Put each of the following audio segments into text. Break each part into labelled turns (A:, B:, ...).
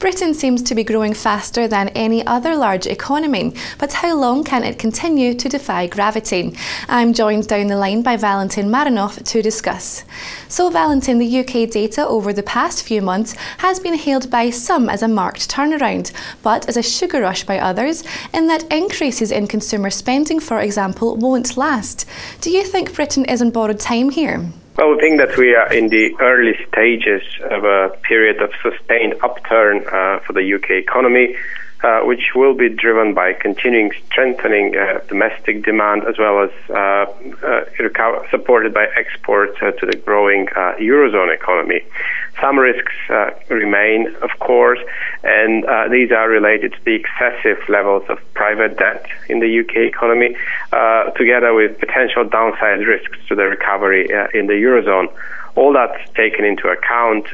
A: Britain seems to be growing faster than any other large economy, but how long can it continue to defy gravity? I'm joined down the line by Valentin Marinov to discuss. So Valentin, the UK data over the past few months has been hailed by some as a marked turnaround, but as a sugar rush by others, in that increases in consumer spending, for example, won't last. Do you think Britain is on borrowed time here?
B: Well, we think that we are in the early stages of a period of sustained upturn for the UK economy, which will be driven by continuing strengthening domestic demand as well as supported by exports to the growing Eurozone economy. Some risks remain, of course, and these are related to the excessive levels of private debt in the UK economy, together with potential downside risks to the recovery in the Eurozone. All that's taken into account,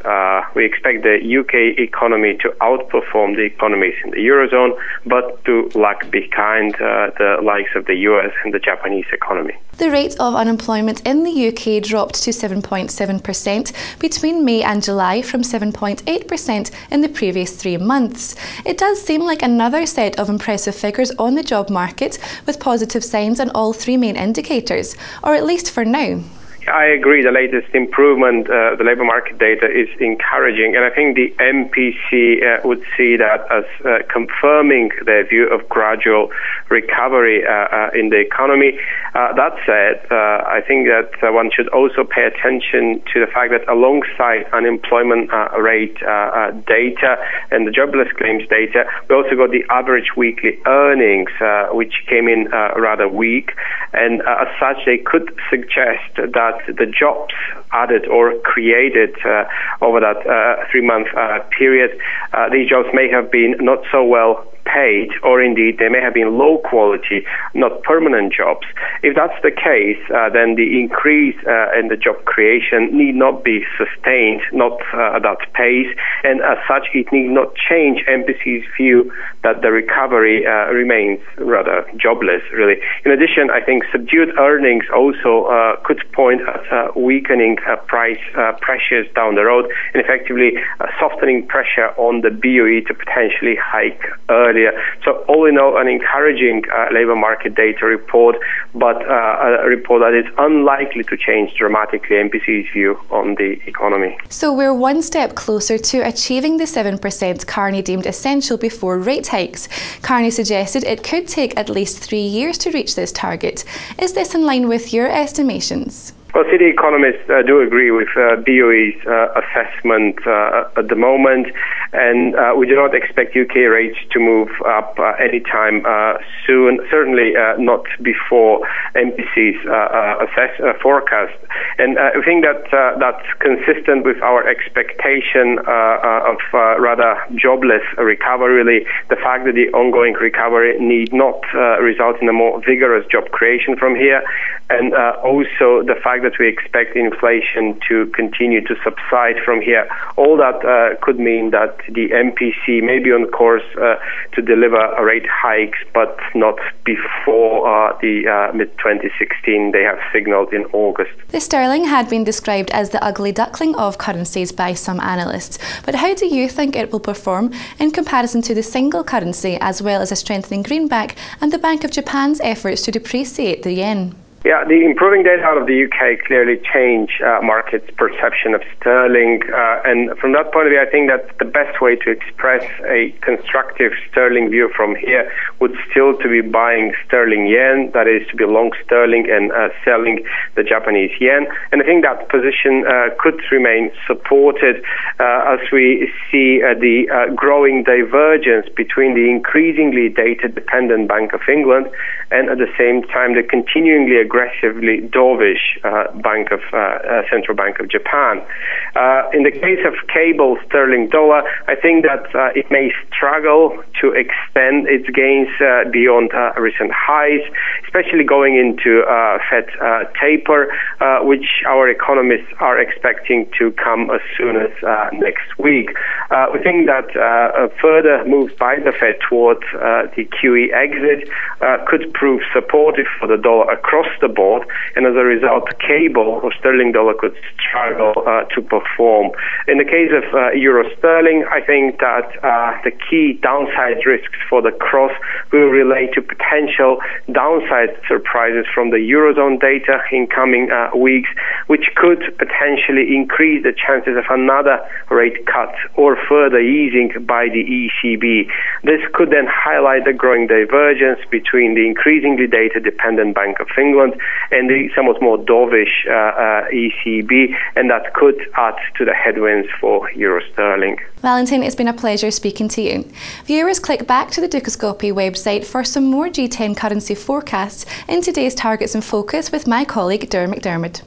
B: we expect the UK economy to outperform the economies in the Eurozone, but to lag behind the likes of the US and the Japanese economy.
A: The rate of unemployment in the UK dropped to 7.7% between May and July from 7.8% in the previous 3 months. It does seem like another set of impressive figures on the job market, with positive signs on all three main indicators, or at least for now.
B: I agree. The latest improvement, the labour market data, is encouraging, and I think the MPC would see that as confirming their view of gradual recovery in the economy. That said, I think that one should also pay attention to the fact that alongside unemployment rate data and the jobless claims data, we also got the average weekly earnings, which came in rather weak, and as such they could suggest that the jobs added or created over that 3-month period, these jobs may have been not so well paid, or indeed they may have been low quality, not permanent jobs. If that's the case, then the increase in the job creation need not be sustained, not at that pace, and as such it need not change MPC's view that the recovery remains rather jobless, really. In addition, I think subdued earnings also could point at weakening price pressures down the road, and effectively softening pressure on the BOE to potentially hike earlier. So all in all, an encouraging labour market data report, but a report that is unlikely to change dramatically MPC's view on the economy.
A: So we're one step closer to achieving the 7% Carney deemed essential before rate hikes. Carney suggested it could take at least 3 years to reach this target. Is this in line with your estimations?
B: Well, Citi economists do agree with BOE's assessment at the moment, and we do not expect UK rates to move up anytime soon, certainly not before MPC's forecast. And I think that that's consistent with our expectation of rather jobless recovery, really. The fact that the ongoing recovery need not result in a more vigorous job creation from here, and also the fact that we expect inflation to continue to subside from here. All that could mean that the MPC may be on course to deliver rate hikes, but not before the mid-2016 they have signalled in August.
A: The sterling had been described as the ugly duckling of currencies by some analysts, but how do you think it will perform in comparison to the single currency, as well as a strengthening greenback and the Bank of Japan's efforts to depreciate the yen?
B: Yeah, the improving data out of the UK clearly change markets' perception of sterling, and from that point of view, I think that the best way to express a constructive sterling view from here would still to be buying sterling yen, that is to be long sterling and selling the Japanese yen. And I think that position could remain supported as we see the growing divergence between the increasingly data-dependent Bank of England and at the same time the continuingly aggressively dovish Central Bank of Japan. In the case of cable sterling dollar, I think that it may struggle to extend its gains beyond recent highs. especially going into Fed taper, which our economists are expecting to come as soon as next week. We think that further moves by the Fed towards the QE exit could prove supportive for the dollar across the board, and as a result, cable or sterling dollar could struggle to perform. In the case of euro sterling, I think that the key downside risks for the cross will relate to potential downside surprises from the Eurozone data in coming weeks, which could potentially increase the chances of another rate cut or further easing by the ECB. This could then highlight the growing divergence between the increasingly data-dependent Bank of England and the somewhat more dovish ECB, and that could add to the headwinds for euro sterling.
A: Valentin, it's been a pleasure speaking to you. Viewers, click back to the Dukascopy website for some more G10 currency forecasts in today's Targets in Focus with my colleague Dur McDermott.